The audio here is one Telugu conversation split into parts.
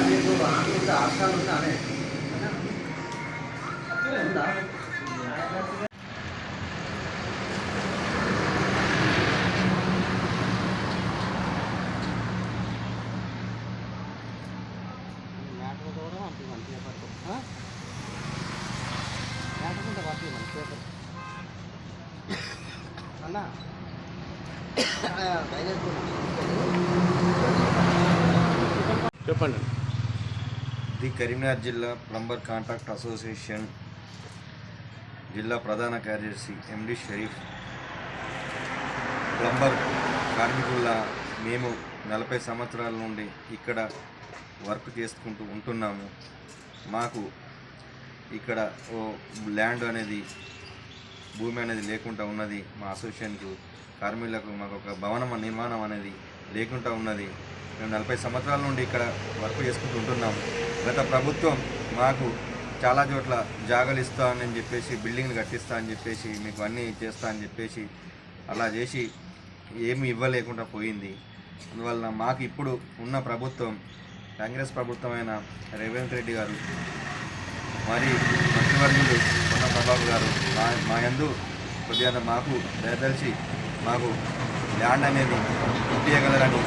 మీకు ఆస్కాలు ఉందా అనే ఉందా? అన్నా చెప్పండి. ది కరీంనగర్ జిల్లా ప్లంబర్ కాంట్రాక్ట్ అసోసియేషన్ జిల్లా ప్రధాన కార్యదర్శి ఎండి షరీఫ్. ప్లంబర్ కార్మికుల మేము 40 సంవత్సరాల నుండి ఇక్కడ వర్క్ చేసుకుంటూ ఉంటున్నాము. మాకు ఇక్కడ ల్యాండ్ అనేది భూమి అనేది లేకుండా ఉన్నది. మా అసోసియేషన్కు కార్మికులకు మాకు ఒక భవనం నిర్మాణం అనేది లేకుండా ఉన్నది. మేము 40 సంవత్సరాల నుండి ఇక్కడ వర్క్ చేసుకుంటూ ఉంటున్నాము. గత ప్రభుత్వం మాకు చాలా చోట్ల జాగాలు ఇస్తా అని చెప్పేసి, బిల్డింగ్లు కట్టిస్తా అని చెప్పేసి, మీకు అన్నీ చేస్తా అని చెప్పేసి అలా చేసి ఏమి ఇవ్వలేకుండా పోయింది. అందువలన మాకు ఇప్పుడు ఉన్న ప్రభుత్వం కాంగ్రెస్ ప్రభుత్వమైన రేవంత్ రెడ్డి గారు మరి మంత్రివర్యులు పొన్న ప్రభాకర్ గారు మా యందు కొద్దిగా మాకు దయదలిచి మాకు ల్యాండ్ అనేది ఇప్పించగలరని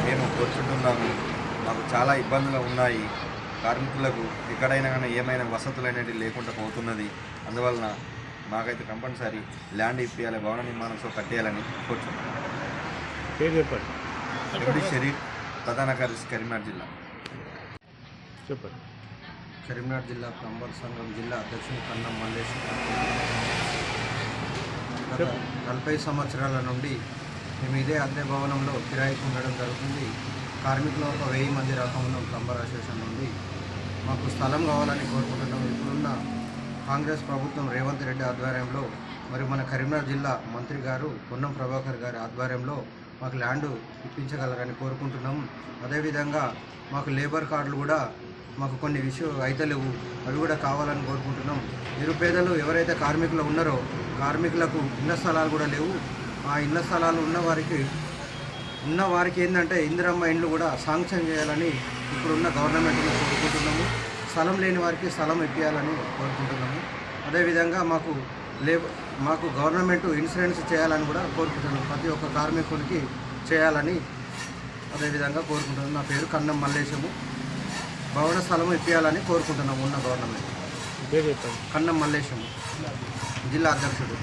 మేము కోరుకుంటున్నాము. మాకు చాలా ఇబ్బందులు ఉన్నాయి. కార్మికులకు ఎక్కడైనా కానీ ఏమైనా వసతులు అనేవి లేకుండా పోతున్నది. అందువలన మాకైతే కంపల్సరీ ల్యాండ్ ఇప్పించాలి, భవన నిర్మాణంతో కట్టేయాలని కోరుకుంటున్నాం. పేరు చెప్పండి. ఎండి షరీఫ్, ప్రధాన కార్యదర్శి, కరీంనగర్ జిల్లా. చెప్పండి. కరీంనగర్ జిల్లా ప్లంబర్ సంఘం జిల్లా అధ్యక్షుడు కన్నం మల్లేష్. గత 40 సంవత్సరాల నుండి మేము ఇదే అద్దె భవనంలో కిరాయికి ఉండడం జరుగుతుంది. కార్మికులు ఒక 1000 మంది రకంలో ప్లంబర్ అసోసియేషన్ నుండి మాకు స్థలం కావాలని కోరుకుంటున్నాం. ఇప్పుడున్న కాంగ్రెస్ ప్రభుత్వం రేవంత్ రెడ్డి ఆధ్వర్యంలో మరి మన కరీంనగర్ జిల్లా మంత్రి గారు పొన్నం ప్రభాకర్ గారి ఆధ్వర్యంలో మాకు ల్యాండ్ ఇప్పించగలరని కోరుకుంటున్నాం. అదేవిధంగా మాకు లేబర్ కార్డులు కూడా మాకు కొన్ని విషయం అయితే లేవు, అవి కూడా కావాలని కోరుకుంటున్నాం. నిరుపేదలు ఎవరైతే కార్మికులు ఉన్నారో కార్మికులకు ఇళ్ల స్థలాలు కూడా లేవు. ఆ ఇళ్ల స్థలాలు ఉన్న వారికి ఏంటంటే ఇందిరమ్మ ఇండ్లు కూడా శాంక్షన్ చేయాలని ఇప్పుడున్న గవర్నమెంట్ని కోరుకుంటున్నాము. స్థలం లేని వారికి స్థలం ఇప్పించాలని కోరుకుంటున్నాము. అదేవిధంగా మాకు గవర్నమెంట్ ఇన్సూరెన్స్ చేయాలని కూడా కోరుకుంటున్నాము. ప్రతి ఒక్క కార్మికుడికి చేయాలని అదేవిధంగా కోరుకుంటున్నాము. నా పేరు కన్నం మల్లేశము. భవన స్థలం ఇప్పించాలని కోరుకుంటున్నాము ఉన్న గవర్నమెంట్. పేరు చెప్పండి. కన్నం మల్లేశము, జిల్లా అధ్యక్షుడు.